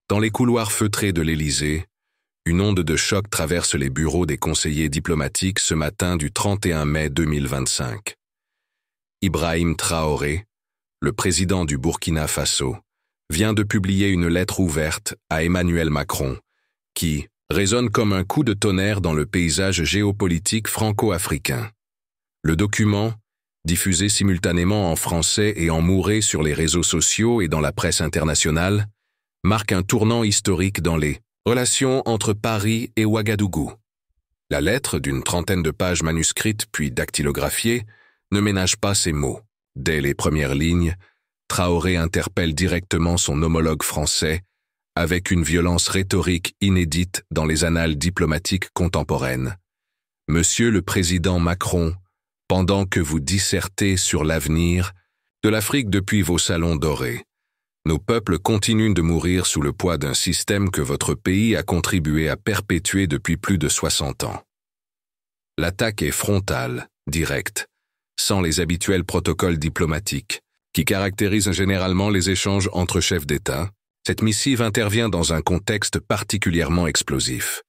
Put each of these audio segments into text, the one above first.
Dans les couloirs feutrés de l'Élysée, une onde de choc traverse les bureaux des conseillers diplomatiques ce matin du 31 mai 2025. Ibrahim Traoré, le président du Burkina Faso, vient de publier une lettre ouverte à Emmanuel Macron, qui résonne comme un coup de tonnerre dans le paysage géopolitique franco-africain. Le document, diffusé simultanément en français et en mouré sur les réseaux sociaux et dans la presse internationale, marque un tournant historique dans les relations entre Paris et Ouagadougou. La lettre, d'une trentaine de pages manuscrites puis dactylographiées, ne ménage pas ses mots. Dès les premières lignes, Traoré interpelle directement son homologue français avec une violence rhétorique inédite dans les annales diplomatiques contemporaines. Monsieur le président Macron, pendant que vous dissertez sur l'avenir de l'Afrique depuis vos salons dorés, nos peuples continuent de mourir sous le poids d'un système que votre pays a contribué à perpétuer depuis plus de 60 ans. L'attaque est frontale, directe, sans les habituels protocoles diplomatiques, qui caractérisent généralement les échanges entre chefs d'État. Cette missive intervient dans un contexte particulièrement explosif.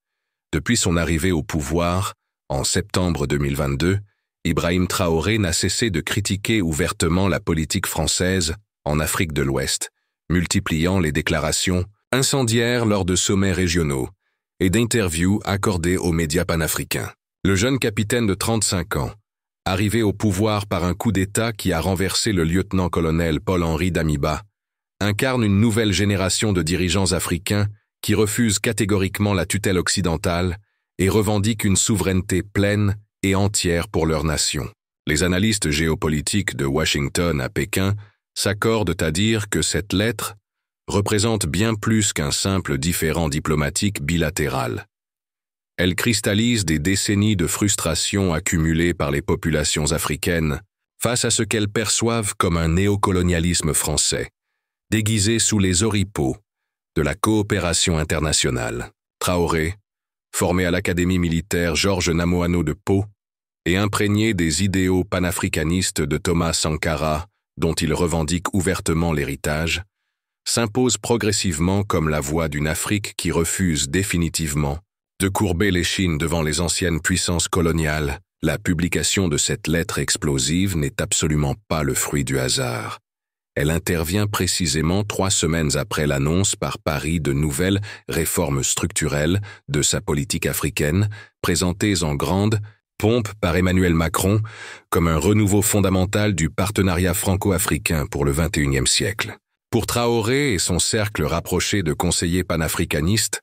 Depuis son arrivée au pouvoir, en septembre 2022, Ibrahim Traoré n'a cessé de critiquer ouvertement la politique française en Afrique de l'Ouest, multipliant les déclarations incendiaires lors de sommets régionaux et d'interviews accordées aux médias panafricains. Le jeune capitaine de 35 ans, arrivé au pouvoir par un coup d'État qui a renversé le lieutenant-colonel Paul-Henri Damiba, incarne une nouvelle génération de dirigeants africains qui refusent catégoriquement la tutelle occidentale et revendiquent une souveraineté pleine et entière pour leur nation. Les analystes géopolitiques de Washington à Pékin s'accordent à dire que cette lettre représente bien plus qu'un simple différend diplomatique bilatéral. Elle cristallise des décennies de frustration accumulées par les populations africaines face à ce qu'elles perçoivent comme un néocolonialisme français, déguisé sous les oripeaux de la coopération internationale. Traoré, formé à l'Académie militaire Georges Namoano de Pau et imprégné des idéaux panafricanistes de Thomas Sankara, dont il revendique ouvertement l'héritage, s'impose progressivement comme la voix d'une Afrique qui refuse définitivement de courber l'échine devant les anciennes puissances coloniales. La publication de cette lettre explosive n'est absolument pas le fruit du hasard. Elle intervient précisément 3 semaines après l'annonce par Paris de nouvelles réformes structurelles de sa politique africaine, présentées en grande pompe par Emmanuel Macron comme un renouveau fondamental du partenariat franco-africain pour le XXIe siècle. Pour Traoré et son cercle rapproché de conseillers panafricanistes,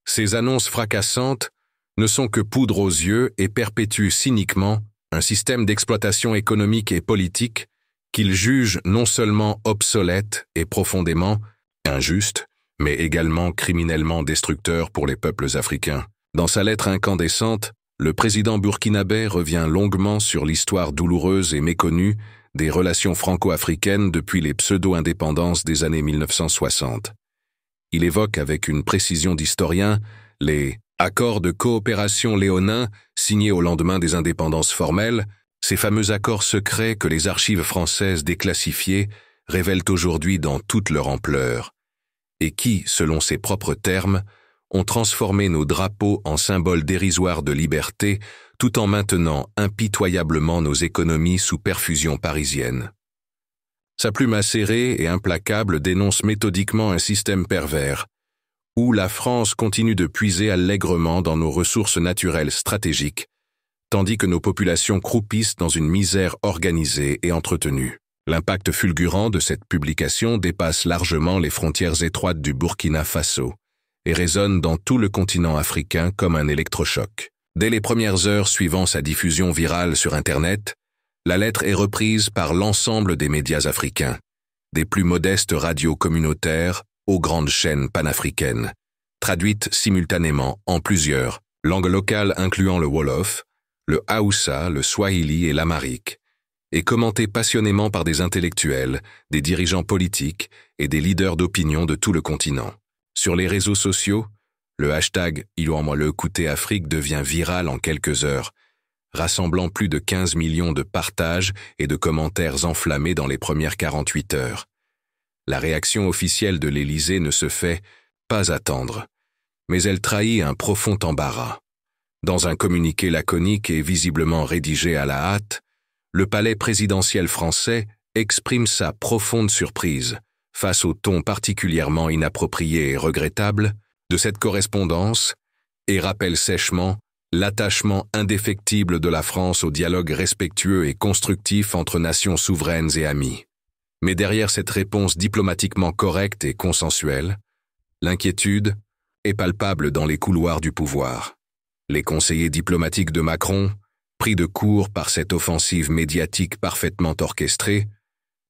ces annonces fracassantes ne sont que poudre aux yeux et perpétuent cyniquement un système d'exploitation économique et politique qu'ils jugent non seulement obsolète et profondément injuste, mais également criminellement destructeur pour les peuples africains. Dans sa lettre incandescente, le président burkinabé revient longuement sur l'histoire douloureuse et méconnue des relations franco-africaines depuis les pseudo-indépendances des années 1960. Il évoque avec une précision d'historien les accords de coopération léonins signés au lendemain des indépendances formelles, ces fameux accords secrets que les archives françaises déclassifiées révèlent aujourd'hui dans toute leur ampleur, et qui, selon ses propres termes, ont transformé nos drapeaux en symboles dérisoires de liberté tout en maintenant impitoyablement nos économies sous perfusion parisienne. Sa plume acérée et implacable dénonce méthodiquement un système pervers, où la France continue de puiser allègrement dans nos ressources naturelles stratégiques, tandis que nos populations croupissent dans une misère organisée et entretenue. L'impact fulgurant de cette publication dépasse largement les frontières étroites du Burkina Faso et résonne dans tout le continent africain comme un électrochoc. Dès les premières heures suivant sa diffusion virale sur Internet, la lettre est reprise par l'ensemble des médias africains, des plus modestes radios communautaires aux grandes chaînes panafricaines, traduite simultanément en plusieurs langues locales incluant le Wolof, le Haoussa, le Swahili et l'Amharique, et commentée passionnément par des intellectuels, des dirigeants politiques et des leaders d'opinion de tout le continent. Sur les réseaux sociaux, le hashtag « #IloamWaleukouté-Afrique » devient viral en quelques heures, rassemblant plus de 15 millions de partages et de commentaires enflammés dans les premières 48 heures. La réaction officielle de l'Élysée ne se fait pas attendre. Mais elle trahit un profond embarras. Dans un communiqué laconique et visiblement rédigé à la hâte, le palais présidentiel français exprime sa profonde surprise face au ton particulièrement inapproprié et regrettable de cette correspondance et rappelle sèchement l'attachement indéfectible de la France au dialogue respectueux et constructif entre nations souveraines et amies. Mais derrière cette réponse diplomatiquement correcte et consensuelle, l'inquiétude est palpable dans les couloirs du pouvoir. Les conseillers diplomatiques de Macron, pris de court par cette offensive médiatique parfaitement orchestrée,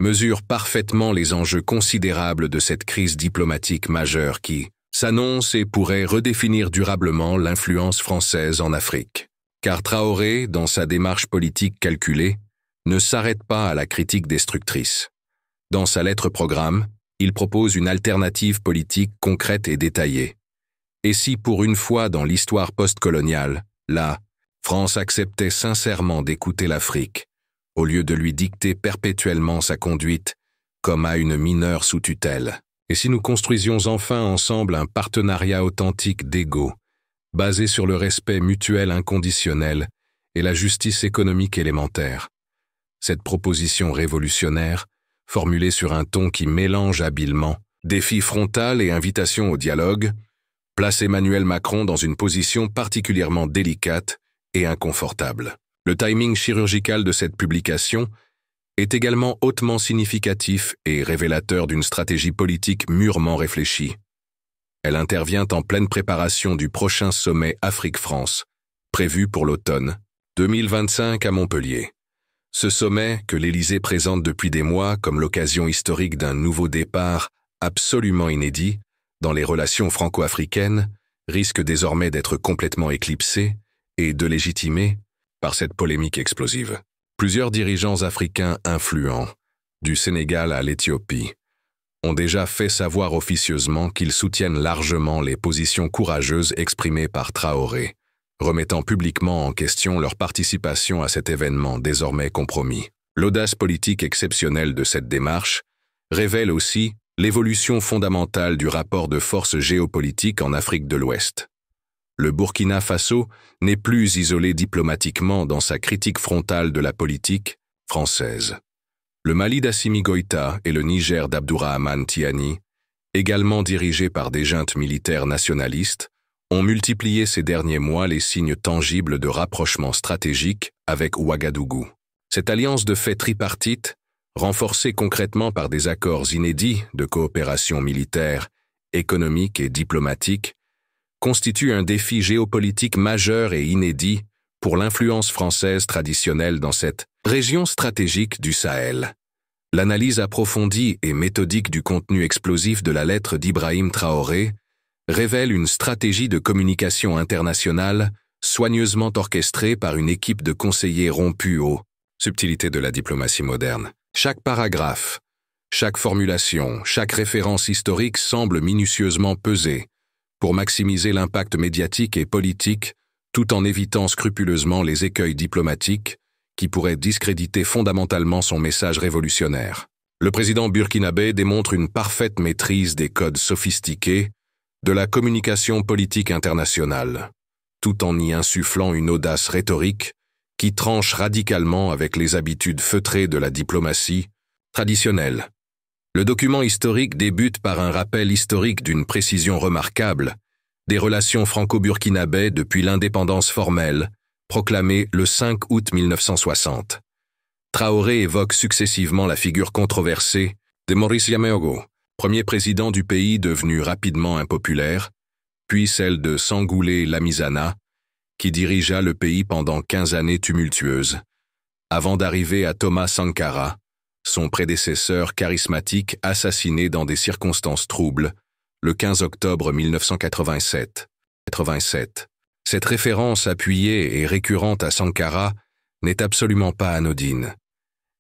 mesurent parfaitement les enjeux considérables de cette crise diplomatique majeure qui s'annonce et pourrait redéfinir durablement l'influence française en Afrique. Car Traoré, dans sa démarche politique calculée, ne s'arrête pas à la critique destructrice. Dans sa lettre programme, il propose une alternative politique concrète et détaillée. Et si pour une fois dans l'histoire postcoloniale, la France acceptait sincèrement d'écouter l'Afrique, au lieu de lui dicter perpétuellement sa conduite comme à une mineure sous tutelle. Et si nous construisions enfin ensemble un partenariat authentique d'égaux, basé sur le respect mutuel inconditionnel et la justice économique élémentaire. Cette proposition révolutionnaire, formulée sur un ton qui mélange habilement défi frontal et invitation au dialogue, place Emmanuel Macron dans une position particulièrement délicate et inconfortable. Le timing chirurgical de cette publication est également hautement significatif et révélateur d'une stratégie politique mûrement réfléchie. Elle intervient en pleine préparation du prochain sommet Afrique-France, prévu pour l'automne 2025 à Montpellier. Ce sommet, que l'Élysée présente depuis des mois comme l'occasion historique d'un nouveau départ absolument inédit dans les relations franco-africaines, risque désormais d'être complètement éclipsé et délégitimé par cette polémique explosive. Plusieurs dirigeants africains influents, du Sénégal à l'Éthiopie, ont déjà fait savoir officieusement qu'ils soutiennent largement les positions courageuses exprimées par Traoré, remettant publiquement en question leur participation à cet événement désormais compromis. L'audace politique exceptionnelle de cette démarche révèle aussi l'évolution fondamentale du rapport de force géopolitique en Afrique de l'Ouest. Le Burkina Faso n'est plus isolé diplomatiquement dans sa critique frontale de la politique française. Le Mali d'Assimi Goïta et le Niger d'Abdourahmane Tiani, également dirigés par des juntes militaires nationalistes, ont multiplié ces derniers mois les signes tangibles de rapprochement stratégique avec Ouagadougou. Cette alliance de fait tripartite, renforcée concrètement par des accords inédits de coopération militaire, économique et diplomatique, constitue un défi géopolitique majeur et inédit pour l'influence française traditionnelle dans cette région stratégique du Sahel. L'analyse approfondie et méthodique du contenu explosif de la lettre d'Ibrahim Traoré révèle une stratégie de communication internationale soigneusement orchestrée par une équipe de conseillers rompus aux subtilités de la diplomatie moderne. Chaque paragraphe, chaque formulation, chaque référence historique semble minutieusement pesée pour maximiser l'impact médiatique et politique tout en évitant scrupuleusement les écueils diplomatiques qui pourraient discréditer fondamentalement son message révolutionnaire. Le président burkinabé démontre une parfaite maîtrise des codes sophistiqués de la communication politique internationale, tout en y insufflant une audace rhétorique qui tranche radicalement avec les habitudes feutrées de la diplomatie traditionnelle. Le document historique débute par un rappel historique d'une précision remarquable des relations franco-burkinabais depuis l'indépendance formelle, proclamée le 5 août 1960. Traoré évoque successivement la figure controversée de Maurice Yameogo, premier président du pays devenu rapidement impopulaire, puis celle de Sangoulé Lamizana, qui dirigea le pays pendant 15 années tumultueuses, avant d'arriver à Thomas Sankara, son prédécesseur charismatique assassiné dans des circonstances troubles, le 15 octobre 1987. Cette référence appuyée et récurrente à Sankara n'est absolument pas anodine.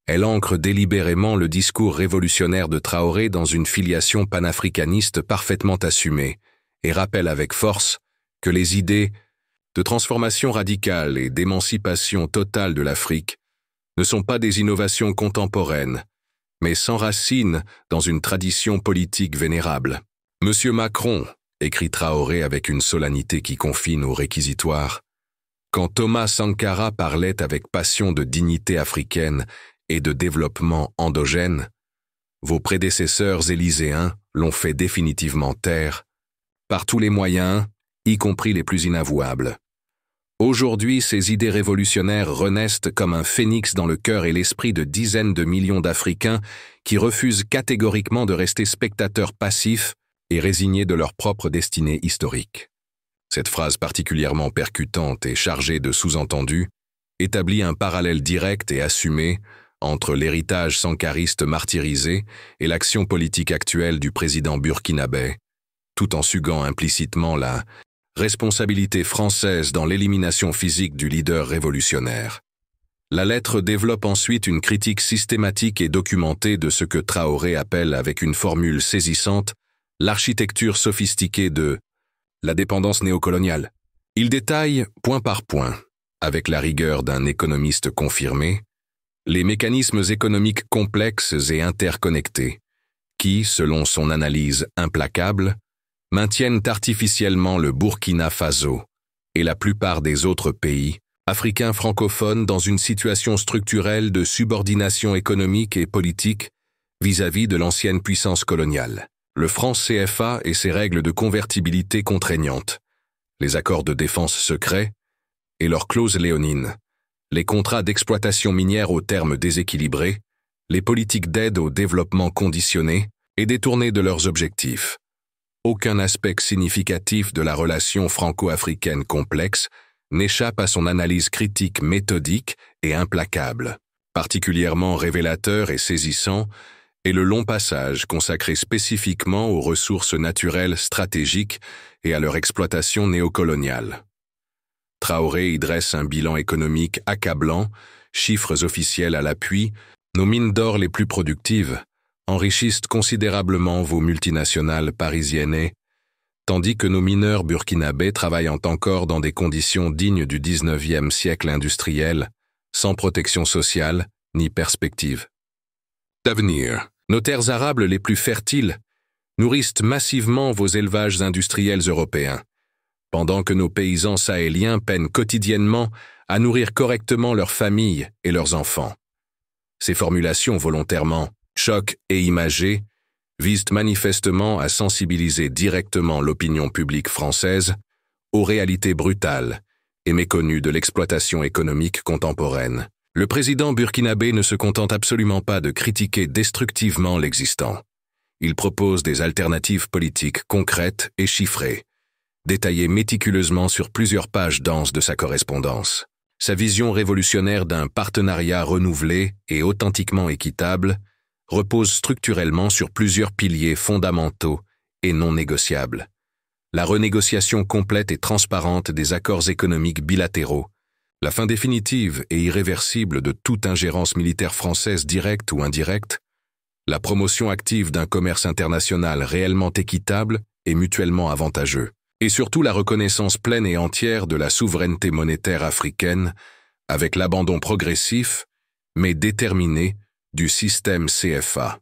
Elle ancre délibérément le discours révolutionnaire de Traoré dans une filiation panafricaniste parfaitement assumée et rappelle avec force que les idées de transformation radicale et d'émancipation totale de l'Afrique ne sont pas des innovations contemporaines, mais s'enracinent dans une tradition politique vénérable. Monsieur Macron, écrit Traoré avec une solennité qui confine au réquisitoire. Quand Thomas Sankara parlait avec passion de dignité africaine et de développement endogène, vos prédécesseurs élyséens l'ont fait définitivement taire, par tous les moyens, y compris les plus inavouables. Aujourd'hui, ces idées révolutionnaires renaissent comme un phénix dans le cœur et l'esprit de dizaines de millions d'Africains qui refusent catégoriquement de rester spectateurs passifs et résignés de leur propre destinée historique. Cette phrase particulièrement percutante et chargée de sous-entendus établit un parallèle direct et assumé entre l'héritage sankariste martyrisé et l'action politique actuelle du président burkinabé, tout en sugant implicitement la responsabilité française dans l'élimination physique du leader révolutionnaire. La lettre développe ensuite une critique systématique et documentée de ce que Traoré appelle avec une formule saisissante l'architecture sophistiquée de la dépendance néocoloniale. Il détaille, point par point, avec la rigueur d'un économiste confirmé, les mécanismes économiques complexes et interconnectés, qui, selon son analyse implacable, maintiennent artificiellement le Burkina Faso et la plupart des autres pays africains francophones dans une situation structurelle de subordination économique et politique vis-à-vis de l'ancienne puissance coloniale. Le franc CFA et ses règles de convertibilité contraignantes, les accords de défense secrets et leurs clauses léonines, les contrats d'exploitation minière aux termes déséquilibrés, les politiques d'aide au développement conditionnées et détournées de leurs objectifs. Aucun aspect significatif de la relation franco-africaine complexe n'échappe à son analyse critique méthodique et implacable. Particulièrement révélateur et saisissant est le long passage consacré spécifiquement aux ressources naturelles stratégiques et à leur exploitation néocoloniale. Traoré y dresse un bilan économique accablant, chiffres officiels à l'appui, nos mines d'or les plus productives enrichissent considérablement vos multinationales parisiennes, tandis que nos mineurs burkinabés travaillent encore dans des conditions dignes du 19e siècle industriel, sans protection sociale ni perspective d'avenir. Nos terres arables les plus fertiles nourrissent massivement vos élevages industriels européens, pendant que nos paysans sahéliens peinent quotidiennement à nourrir correctement leurs familles et leurs enfants. Ces formulations volontairement choc et imagées visent manifestement à sensibiliser directement l'opinion publique française aux réalités brutales et méconnues de l'exploitation économique contemporaine. Le président burkinabé ne se contente absolument pas de critiquer destructivement l'existant. Il propose des alternatives politiques concrètes et chiffrées, détaillées méticuleusement sur plusieurs pages denses de sa correspondance. Sa vision révolutionnaire d'un partenariat renouvelé et authentiquement équitable repose structurellement sur plusieurs piliers fondamentaux et non négociables. La renégociation complète et transparente des accords économiques bilatéraux, la fin définitive et irréversible de toute ingérence militaire française directe ou indirecte, la promotion active d'un commerce international réellement équitable et mutuellement avantageux, et surtout la reconnaissance pleine et entière de la souveraineté monétaire africaine avec l'abandon progressif, mais déterminé, du système CFA.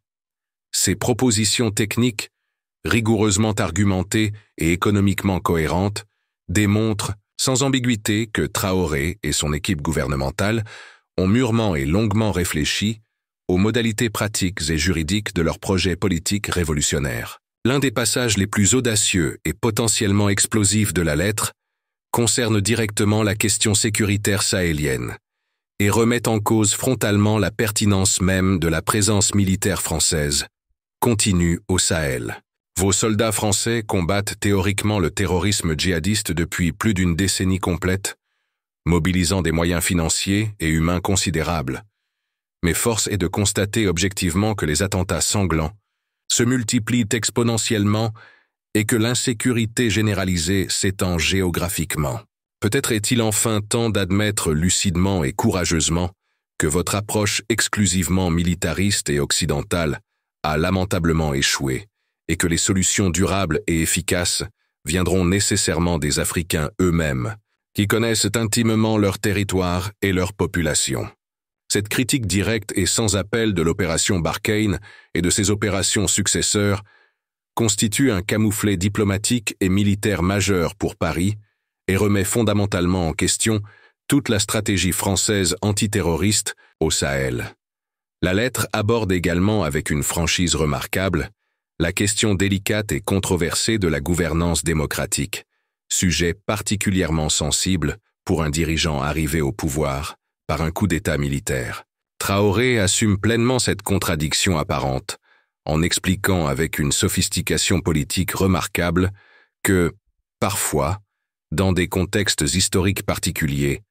Ces propositions techniques, rigoureusement argumentées et économiquement cohérentes, démontrent sans ambiguïté que Traoré et son équipe gouvernementale ont mûrement et longuement réfléchi aux modalités pratiques et juridiques de leur projet politique révolutionnaire. L'un des passages les plus audacieux et potentiellement explosifs de la lettre concerne directement la question sécuritaire sahélienne et remet en cause frontalement la pertinence même de la présence militaire française continue au Sahel. Vos soldats français combattent théoriquement le terrorisme djihadiste depuis plus d'une décennie complète, mobilisant des moyens financiers et humains considérables. Mais force est de constater objectivement que les attentats sanglants se multiplient exponentiellement et que l'insécurité généralisée s'étend géographiquement. Peut-être est-il enfin temps d'admettre lucidement et courageusement que votre approche exclusivement militariste et occidentale a lamentablement échoué et que les solutions durables et efficaces viendront nécessairement des Africains eux-mêmes, qui connaissent intimement leur territoire et leur population. Cette critique directe et sans appel de l'opération Barkhane et de ses opérations successeurs constitue un camouflet diplomatique et militaire majeur pour Paris et remet fondamentalement en question toute la stratégie française antiterroriste au Sahel. La lettre aborde également avec une franchise remarquable la question délicate et controversée de la gouvernance démocratique, sujet particulièrement sensible pour un dirigeant arrivé au pouvoir par un coup d'État militaire. Traoré assume pleinement cette contradiction apparente, en expliquant avec une sophistication politique remarquable que, parfois, dans des contextes historiques particuliers,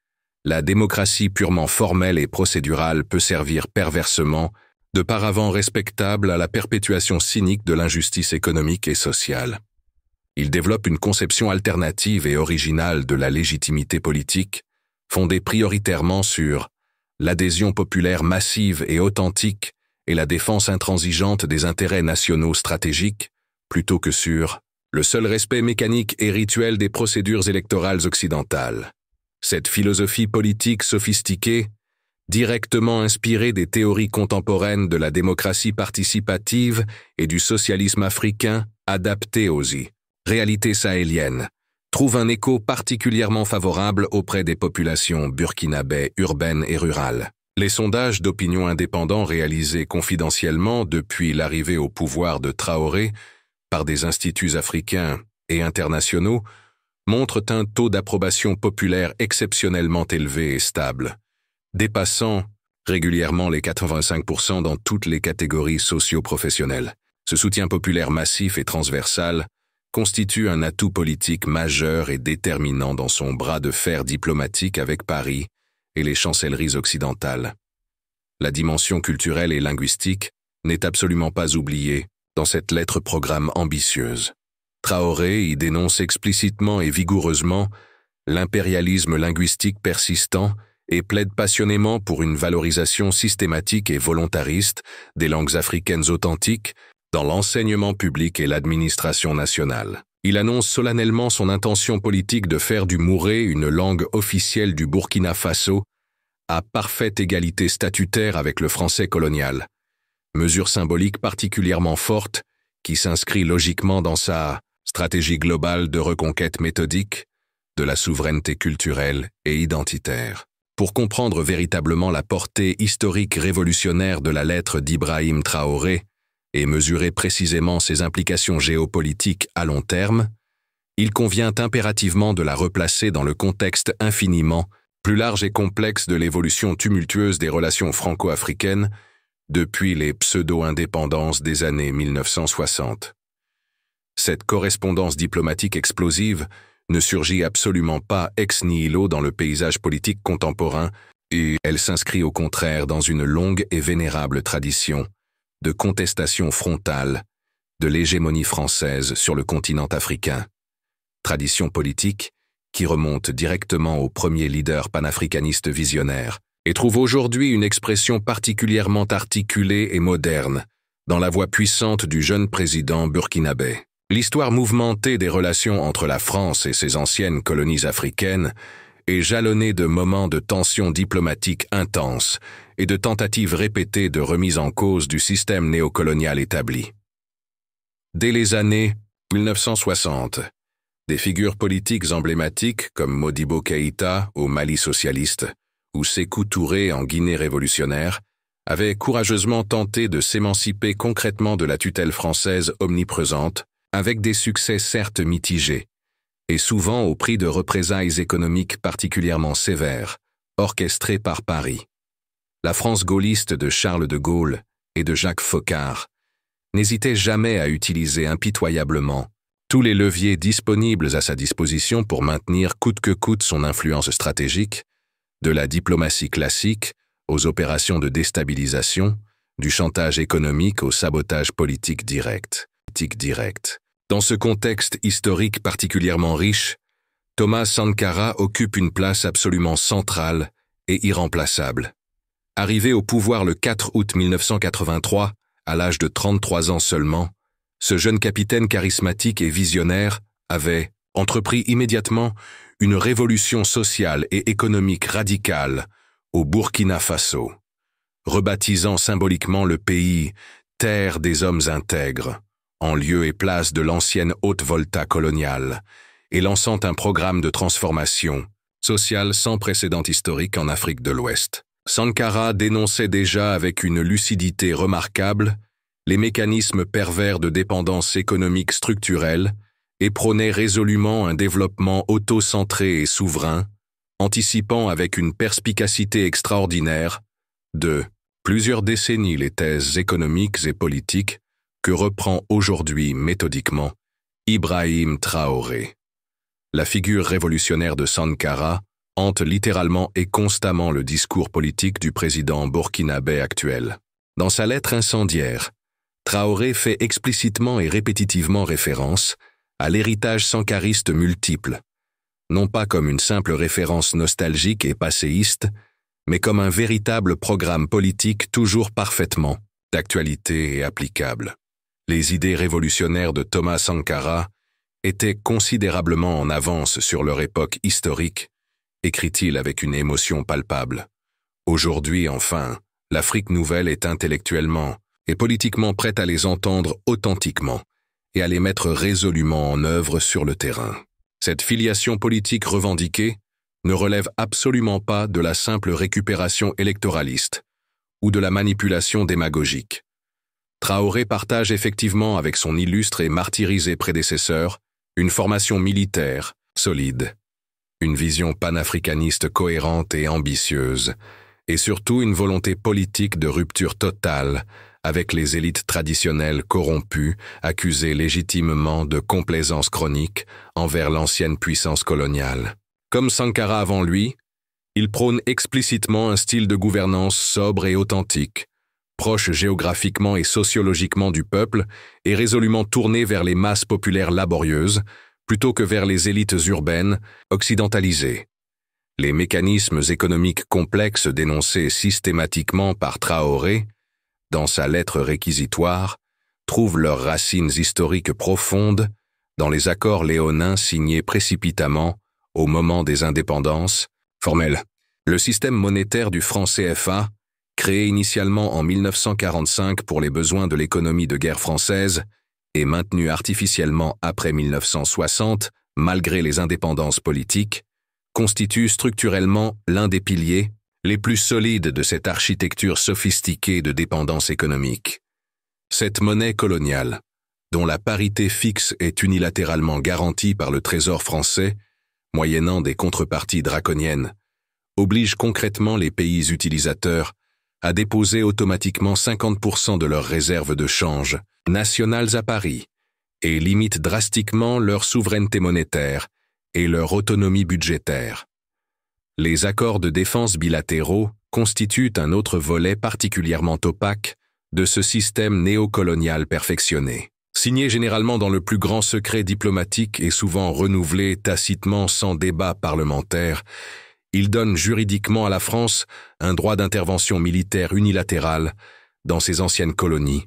la démocratie purement formelle et procédurale peut servir perversement de paravent respectable à la perpétuation cynique de l'injustice économique et sociale. Il développe une conception alternative et originale de la légitimité politique, fondée prioritairement sur l'adhésion populaire massive et authentique et la défense intransigeante des intérêts nationaux stratégiques, plutôt que sur le seul respect mécanique et rituel des procédures électorales occidentales. Cette philosophie politique sophistiquée, directement inspirée des théories contemporaines de la démocratie participative et du socialisme africain adapté aux réalités sahéliennes, trouve un écho particulièrement favorable auprès des populations burkinabè urbaines et rurales. Les sondages d'opinion indépendants réalisés confidentiellement depuis l'arrivée au pouvoir de Traoré par des instituts africains et internationaux montrent un taux d'approbation populaire exceptionnellement élevé et stable, dépassant régulièrement les 85% dans toutes les catégories socio-professionnelles. Ce soutien populaire massif et transversal constitue un atout politique majeur et déterminant dans son bras de fer diplomatique avec Paris et les chancelleries occidentales. La dimension culturelle et linguistique n'est absolument pas oubliée dans cette lettre-programme ambitieuse. Traoré y dénonce explicitement et vigoureusement l'impérialisme linguistique persistant et plaide passionnément pour une valorisation systématique et volontariste des langues africaines authentiques dans l'enseignement public et l'administration nationale. Il annonce solennellement son intention politique de faire du mouré une langue officielle du Burkina Faso à parfaite égalité statutaire avec le français colonial. Mesure symbolique particulièrement forte qui s'inscrit logiquement dans sa stratégie globale de reconquête méthodique de la souveraineté culturelle et identitaire. Pour comprendre véritablement la portée historique révolutionnaire de la lettre d'Ibrahim Traoré et mesurer précisément ses implications géopolitiques à long terme, il convient impérativement de la replacer dans le contexte infiniment plus large et complexe de l'évolution tumultueuse des relations franco-africaines depuis les pseudo-indépendances des années 1960. Cette correspondance diplomatique explosive ne surgit absolument pas ex nihilo dans le paysage politique contemporain et elle s'inscrit au contraire dans une longue et vénérable tradition de contestation frontale de l'hégémonie française sur le continent africain. Tradition politique qui remonte directement aux premiers leaders panafricanistes visionnaires et trouve aujourd'hui une expression particulièrement articulée et moderne dans la voix puissante du jeune président burkinabé. L'histoire mouvementée des relations entre la France et ses anciennes colonies africaines est jalonnée de moments de tensions diplomatiques intenses et de tentatives répétées de remise en cause du système néocolonial établi. Dès les années 1960, des figures politiques emblématiques comme Modibo Keïta au Mali socialiste ou Sékou Touré en Guinée révolutionnaire avaient courageusement tenté de s'émanciper concrètement de la tutelle française omniprésente, avec des succès certes mitigés, et souvent au prix de représailles économiques particulièrement sévères, orchestrées par Paris. La France gaulliste de Charles de Gaulle et de Jacques Foccart n'hésitait jamais à utiliser impitoyablement tous les leviers disponibles à sa disposition pour maintenir coûte que coûte son influence stratégique, de la diplomatie classique aux opérations de déstabilisation, du chantage économique au sabotage politique direct. Dans ce contexte historique particulièrement riche, Thomas Sankara occupe une place absolument centrale et irremplaçable. Arrivé au pouvoir le 4 août 1983, à l'âge de 33 ans seulement, ce jeune capitaine charismatique et visionnaire avait entrepris immédiatement une révolution sociale et économique radicale au Burkina Faso, rebaptisant symboliquement le pays « Terre des hommes intègres », en lieu et place de l'ancienne haute-volta coloniale, et lançant un programme de transformation sociale sans précédent historique en Afrique de l'Ouest. Sankara dénonçait déjà avec une lucidité remarquable les mécanismes pervers de dépendance économique structurelle et prônait résolument un développement auto-centré et souverain, anticipant avec une perspicacité extraordinaire de plusieurs décennies les thèses économiques et politiques que reprend aujourd'hui méthodiquement Ibrahim Traoré. La figure révolutionnaire de Sankara hante littéralement et constamment le discours politique du président burkinabé actuel. Dans sa lettre incendiaire, Traoré fait explicitement et répétitivement référence à l'héritage sankariste multiple, non pas comme une simple référence nostalgique et passéiste, mais comme un véritable programme politique toujours parfaitement d'actualité et applicable. Les idées révolutionnaires de Thomas Sankara étaient considérablement en avance sur leur époque historique, écrit-il avec une émotion palpable. Aujourd'hui, enfin, l'Afrique nouvelle est intellectuellement et politiquement prête à les entendre authentiquement et à les mettre résolument en œuvre sur le terrain. Cette filiation politique revendiquée ne relève absolument pas de la simple récupération électoraliste ou de la manipulation démagogique. Traoré partage effectivement avec son illustre et martyrisé prédécesseur une formation militaire solide, une vision panafricaniste cohérente et ambitieuse, et surtout une volonté politique de rupture totale avec les élites traditionnelles corrompues, accusées légitimement de complaisance chronique envers l'ancienne puissance coloniale. Comme Sankara avant lui, il prône explicitement un style de gouvernance sobre et authentique, proche géographiquement et sociologiquement du peuple et résolument tourné vers les masses populaires laborieuses, plutôt que vers les élites urbaines occidentalisées. Les mécanismes économiques complexes dénoncés systématiquement par Traoré, dans sa lettre réquisitoire, trouvent leurs racines historiques profondes dans les accords léonins signés précipitamment au moment des indépendances formelles. Le système monétaire du franc CFA, créé initialement en 1945 pour les besoins de l'économie de guerre française et maintenu artificiellement après 1960, malgré les indépendances politiques, constitue structurellement l'un des piliers les plus solides de cette architecture sophistiquée de dépendance économique. Cette monnaie coloniale, dont la parité fixe est unilatéralement garantie par le Trésor français, moyennant des contreparties draconiennes, oblige concrètement les pays utilisateurs à déposer automatiquement 50% de leurs réserves de change nationales à Paris et limite drastiquement leur souveraineté monétaire et leur autonomie budgétaire. Les accords de défense bilatéraux constituent un autre volet particulièrement opaque de ce système néocolonial perfectionné. Signé généralement dans le plus grand secret diplomatique et souvent renouvelé tacitement sans débat parlementaire, il donne juridiquement à la France un droit d'intervention militaire unilatéral dans ses anciennes colonies,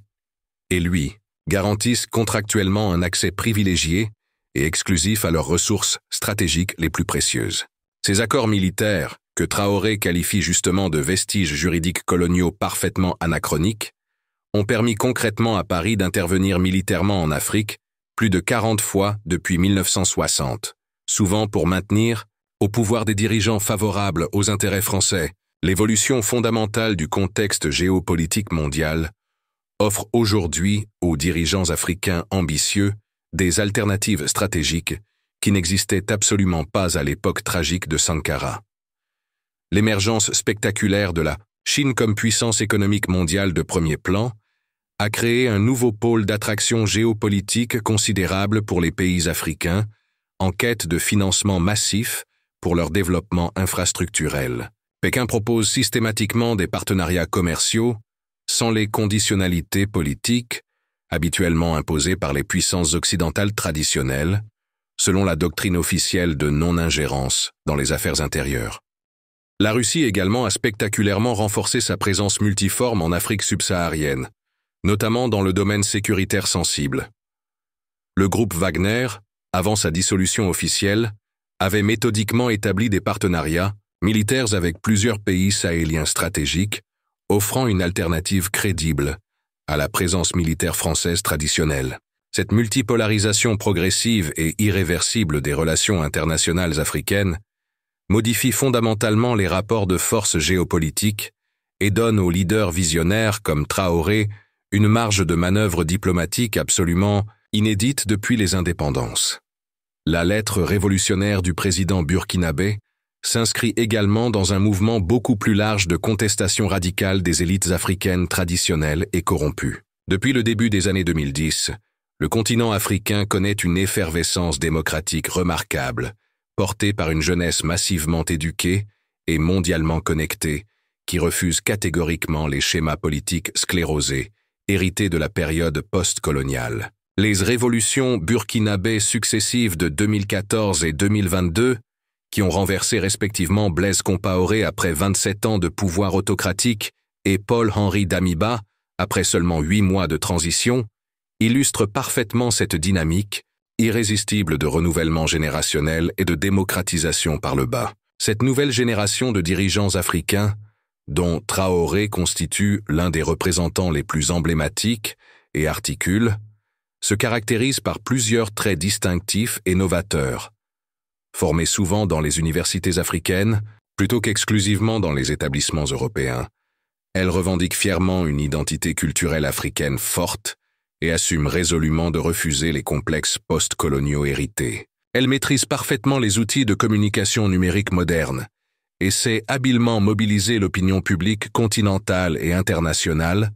et lui garantissent contractuellement un accès privilégié et exclusif à leurs ressources stratégiques les plus précieuses. Ces accords militaires, que Traoré qualifie justement de vestiges juridiques coloniaux parfaitement anachroniques, ont permis concrètement à Paris d'intervenir militairement en Afrique plus de 40 fois depuis 1960, souvent pour maintenir, au pouvoir des dirigeants favorables aux intérêts français, l'évolution fondamentale du contexte géopolitique mondial, offre aujourd'hui aux dirigeants africains ambitieux des alternatives stratégiques qui n'existaient absolument pas à l'époque tragique de Sankara. L'émergence spectaculaire de la Chine comme puissance économique mondiale de premier plan a créé un nouveau pôle d'attraction géopolitique considérable pour les pays africains en quête de financement massif pour leur développement infrastructurel. Pékin propose systématiquement des partenariats commerciaux sans les conditionnalités politiques habituellement imposées par les puissances occidentales traditionnelles, selon la doctrine officielle de non-ingérence dans les affaires intérieures. La Russie également a spectaculairement renforcé sa présence multiforme en Afrique subsaharienne, notamment dans le domaine sécuritaire sensible. Le groupe Wagner, avant sa dissolution officielle, avait méthodiquement établi des partenariats militaires avec plusieurs pays sahéliens stratégiques, offrant une alternative crédible à la présence militaire française traditionnelle. Cette multipolarisation progressive et irréversible des relations internationales africaines modifie fondamentalement les rapports de force géopolitiques et donne aux leaders visionnaires comme Traoré une marge de manœuvre diplomatique absolument inédite depuis les indépendances. La lettre révolutionnaire du président burkinabé s'inscrit également dans un mouvement beaucoup plus large de contestation radicale des élites africaines traditionnelles et corrompues. Depuis le début des années 2010, le continent africain connaît une effervescence démocratique remarquable, portée par une jeunesse massivement éduquée et mondialement connectée, qui refuse catégoriquement les schémas politiques sclérosés, hérités de la période post-coloniale. Les révolutions burkinabées successives de 2014 et 2022, qui ont renversé respectivement Blaise Compaoré après 27 ans de pouvoir autocratique et Paul-Henri Damiba après seulement 8 mois de transition, illustrent parfaitement cette dynamique irrésistible de renouvellement générationnel et de démocratisation par le bas. Cette nouvelle génération de dirigeants africains, dont Traoré constitue l'un des représentants les plus emblématiques et articule, se caractérise par plusieurs traits distinctifs et novateurs. Formée souvent dans les universités africaines, plutôt qu'exclusivement dans les établissements européens, elle revendique fièrement une identité culturelle africaine forte et assume résolument de refuser les complexes post-coloniaux hérités. Elle maîtrise parfaitement les outils de communication numérique moderne et sait habilement mobiliser l'opinion publique continentale et internationale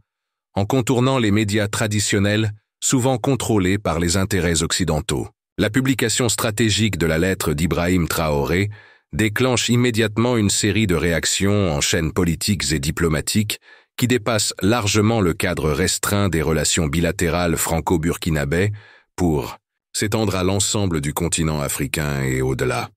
en contournant les médias traditionnels souvent contrôlés par les intérêts occidentaux. La publication stratégique de la lettre d'Ibrahim Traoré déclenche immédiatement une série de réactions en chaînes politiques et diplomatiques qui dépassent largement le cadre restreint des relations bilatérales franco-burkinabais pour s'étendre à l'ensemble du continent africain et au-delà.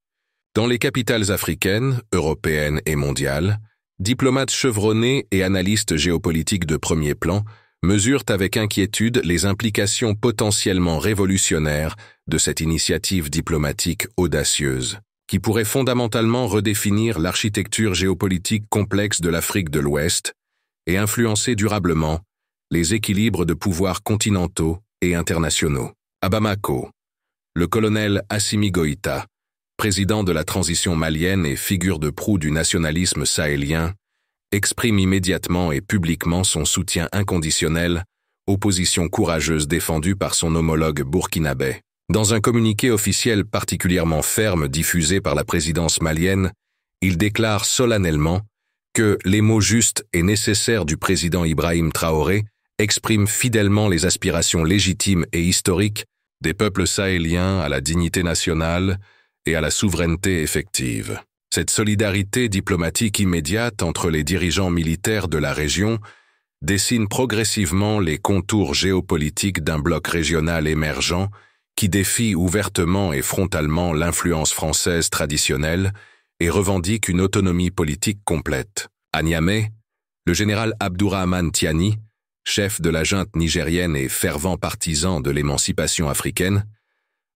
Dans les capitales africaines, européennes et mondiales, diplomates chevronnés et analystes géopolitiques de premier plan mesurent avec inquiétude les implications potentiellement révolutionnaires de cette initiative diplomatique audacieuse, qui pourrait fondamentalement redéfinir l'architecture géopolitique complexe de l'Afrique de l'Ouest et influencer durablement les équilibres de pouvoirs continentaux et internationaux. À Bamako, le colonel Assimi Goïta, président de la transition malienne et figure de proue du nationalisme sahélien, exprime immédiatement et publiquement son soutien inconditionnel aux positions courageuses défendues par son homologue burkinabé. Dans un communiqué officiel particulièrement ferme diffusé par la présidence malienne, il déclare solennellement que les mots justes et nécessaires du président Ibrahim Traoré expriment fidèlement les aspirations légitimes et historiques des peuples sahéliens à la dignité nationale et à la souveraineté effective. Cette solidarité diplomatique immédiate entre les dirigeants militaires de la région dessine progressivement les contours géopolitiques d'un bloc régional émergent qui défie ouvertement et frontalement l'influence française traditionnelle et revendique une autonomie politique complète. À Niamey, le général Abdourahmane Tiani, chef de la junte nigérienne et fervent partisan de l'émancipation africaine,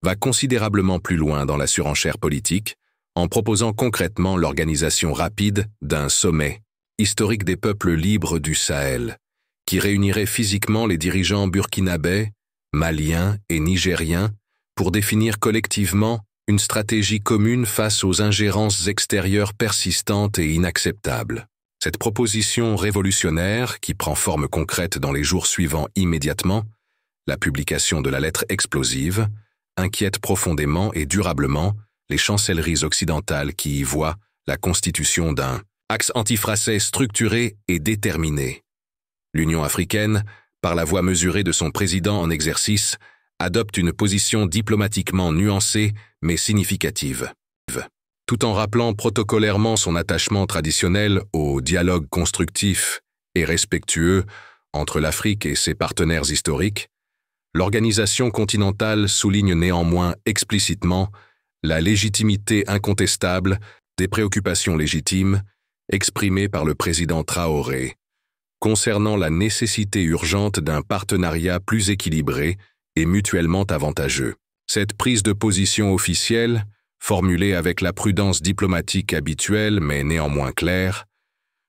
va considérablement plus loin dans la surenchère politique en proposant concrètement l'organisation rapide d'un sommet historique des peuples libres du Sahel, qui réunirait physiquement les dirigeants burkinabais, maliens et nigériens pour définir collectivement une stratégie commune face aux ingérences extérieures persistantes et inacceptables. Cette proposition révolutionnaire, qui prend forme concrète dans les jours suivants immédiatement, la publication de la lettre explosive, inquiète profondément et durablement les chancelleries occidentales qui y voient la constitution d'un axe antifrançais structuré et déterminé. L'Union africaine, par la voie mesurée de son président en exercice, adopte une position diplomatiquement nuancée mais significative. Tout en rappelant protocolairement son attachement traditionnel au dialogue constructif et respectueux entre l'Afrique et ses partenaires historiques, l'organisation continentale souligne néanmoins explicitement la légitimité incontestable des préoccupations légitimes exprimées par le président Traoré concernant la nécessité urgente d'un partenariat plus équilibré et mutuellement avantageux. Cette prise de position officielle, formulée avec la prudence diplomatique habituelle mais néanmoins claire,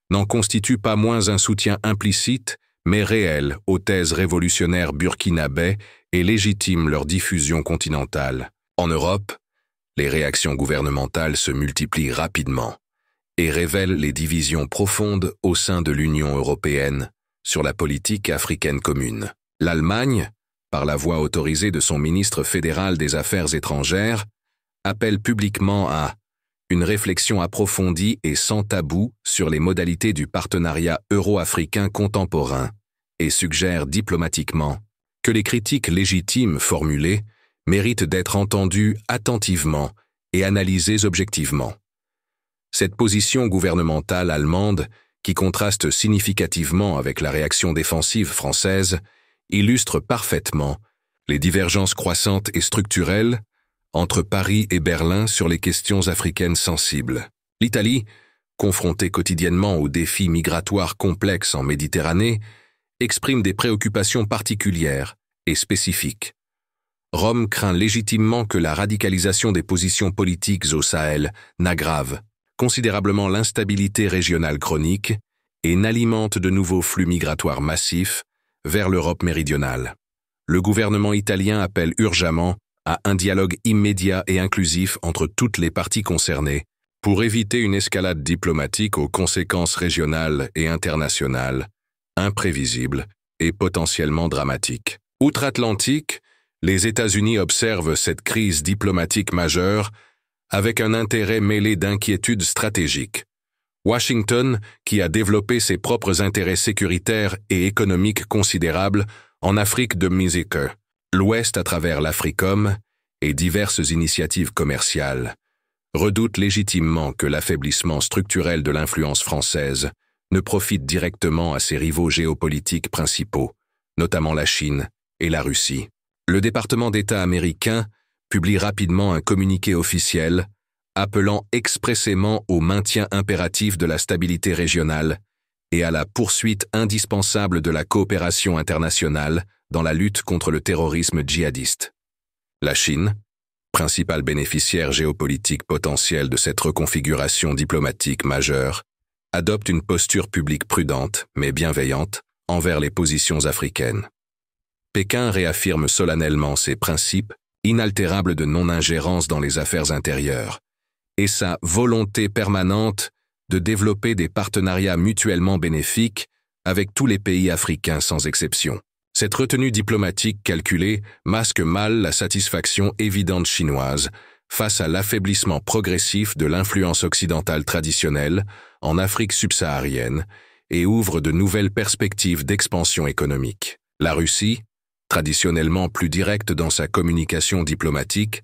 n'en constitue pas moins un soutien implicite mais réelles aux thèses révolutionnaires burkinabais et légitiment leur diffusion continentale. En Europe, les réactions gouvernementales se multiplient rapidement et révèlent les divisions profondes au sein de l'Union européenne sur la politique africaine commune. L'Allemagne, par la voix autorisée de son ministre fédéral des Affaires étrangères, appelle publiquement à une réflexion approfondie et sans tabou sur les modalités du partenariat euro-africain contemporain et suggère diplomatiquement que les critiques légitimes formulées méritent d'être entendues attentivement et analysées objectivement. Cette position gouvernementale allemande, qui contraste significativement avec la réaction défensive française, illustre parfaitement les divergences croissantes et structurelles entre Paris et Berlin sur les questions africaines sensibles. L'Italie, confrontée quotidiennement aux défis migratoires complexes en Méditerranée, exprime des préoccupations particulières et spécifiques. Rome craint légitimement que la radicalisation des positions politiques au Sahel n'aggrave considérablement l'instabilité régionale chronique et n'alimente de nouveaux flux migratoires massifs vers l'Europe méridionale. Le gouvernement italien appelle urgemment à un dialogue immédiat et inclusif entre toutes les parties concernées pour éviter une escalade diplomatique aux conséquences régionales et internationales, imprévisibles et potentiellement dramatiques. Outre-Atlantique, les États-Unis observent cette crise diplomatique majeure avec un intérêt mêlé d'inquiétudes stratégiques. Washington, qui a développé ses propres intérêts sécuritaires et économiques considérables en Afrique de Mexique, l'Ouest à travers l'Africom et diverses initiatives commerciales, redoute légitimement que l'affaiblissement structurel de l'influence française ne profite directement à ses rivaux géopolitiques principaux, notamment la Chine et la Russie. Le département d'État américain publie rapidement un communiqué officiel appelant expressément au maintien impératif de la stabilité régionale et à la poursuite indispensable de la coopération internationale dans la lutte contre le terrorisme djihadiste. La Chine, principal bénéficiaire géopolitique potentiel de cette reconfiguration diplomatique majeure, adopte une posture publique prudente mais bienveillante envers les positions africaines. Pékin réaffirme solennellement ses principes inaltérables de non-ingérence dans les affaires intérieures et sa volonté permanente de développer des partenariats mutuellement bénéfiques avec tous les pays africains sans exception. Cette retenue diplomatique calculée masque mal la satisfaction évidente chinoise face à l'affaiblissement progressif de l'influence occidentale traditionnelle en Afrique subsaharienne et ouvre de nouvelles perspectives d'expansion économique. La Russie, traditionnellement plus directe dans sa communication diplomatique,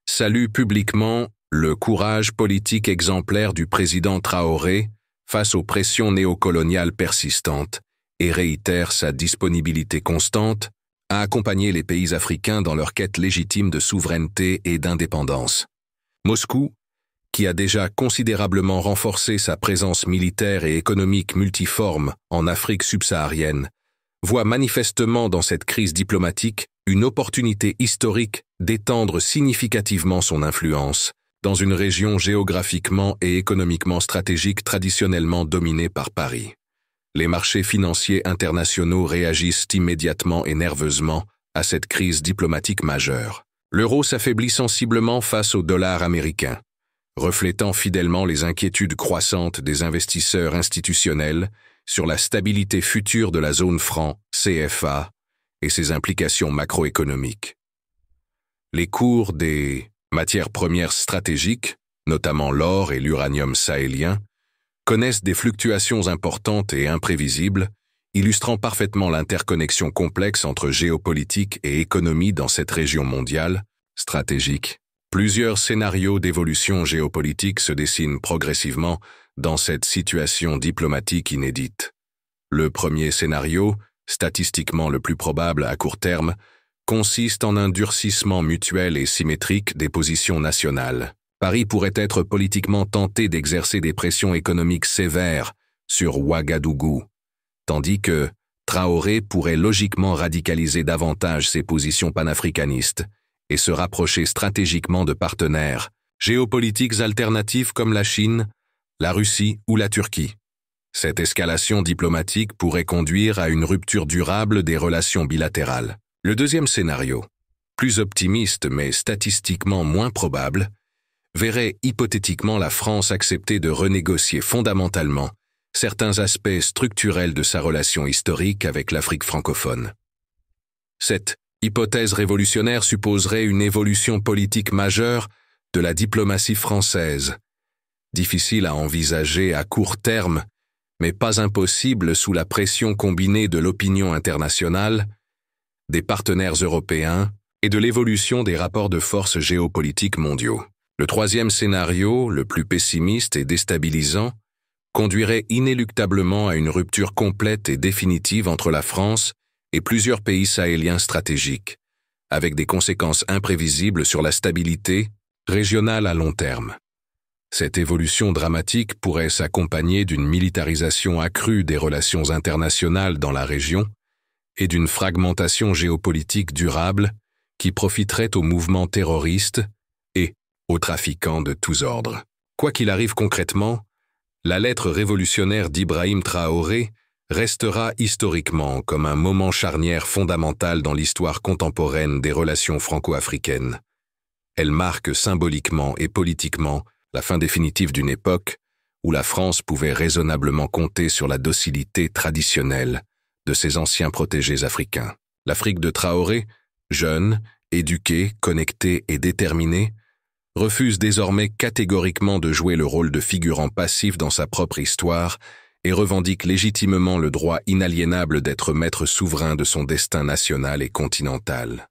salue publiquement le courage politique exemplaire du président Traoré face aux pressions néocoloniales persistantes et réitère sa disponibilité constante à accompagner les pays africains dans leur quête légitime de souveraineté et d'indépendance. Moscou, qui a déjà considérablement renforcé sa présence militaire et économique multiforme en Afrique subsaharienne, voit manifestement dans cette crise diplomatique une opportunité historique d'étendre significativement son influence dans une région géographiquement et économiquement stratégique traditionnellement dominée par Paris. Les marchés financiers internationaux réagissent immédiatement et nerveusement à cette crise diplomatique majeure. L'euro s'affaiblit sensiblement face au dollar américain, reflétant fidèlement les inquiétudes croissantes des investisseurs institutionnels sur la stabilité future de la zone franc CFA et ses implications macroéconomiques. Les cours des matières premières stratégiques, notamment l'or et l'uranium sahélien, connaissent des fluctuations importantes et imprévisibles, illustrant parfaitement l'interconnexion complexe entre géopolitique et économie dans cette région mondiale, stratégique. Plusieurs scénarios d'évolution géopolitique se dessinent progressivement dans cette situation diplomatique inédite. Le premier scénario, statistiquement le plus probable à court terme, consiste en un durcissement mutuel et symétrique des positions nationales. Paris pourrait être politiquement tenté d'exercer des pressions économiques sévères sur Ouagadougou, tandis que Traoré pourrait logiquement radicaliser davantage ses positions panafricanistes et se rapprocher stratégiquement de partenaires géopolitiques alternatifs comme la Chine, la Russie ou la Turquie. Cette escalation diplomatique pourrait conduire à une rupture durable des relations bilatérales. Le deuxième scénario, plus optimiste mais statistiquement moins probable, verrait hypothétiquement la France accepter de renégocier fondamentalement certains aspects structurels de sa relation historique avec l'Afrique francophone. Cette hypothèse révolutionnaire supposerait une évolution politique majeure de la diplomatie française, difficile à envisager à court terme, mais pas impossible sous la pression combinée de l'opinion internationale, des partenaires européens et de l'évolution des rapports de force géopolitiques mondiaux. Le troisième scénario, le plus pessimiste et déstabilisant, conduirait inéluctablement à une rupture complète et définitive entre la France et plusieurs pays sahéliens stratégiques, avec des conséquences imprévisibles sur la stabilité régionale à long terme. Cette évolution dramatique pourrait s'accompagner d'une militarisation accrue des relations internationales dans la région et d'une fragmentation géopolitique durable qui profiterait aux mouvements terroristes et aux trafiquants de tous ordres. Quoi qu'il arrive concrètement, la lettre révolutionnaire d'Ibrahim Traoré restera historiquement comme un moment charnière fondamental dans l'histoire contemporaine des relations franco-africaines. Elle marque symboliquement et politiquement la fin définitive d'une époque où la France pouvait raisonnablement compter sur la docilité traditionnelle de ses anciens protégés africains. L'Afrique de Traoré, jeune, éduquée, connectée et déterminée, refuse désormais catégoriquement de jouer le rôle de figurant passif dans sa propre histoire et revendique légitimement le droit inaliénable d'être maître souverain de son destin national et continental.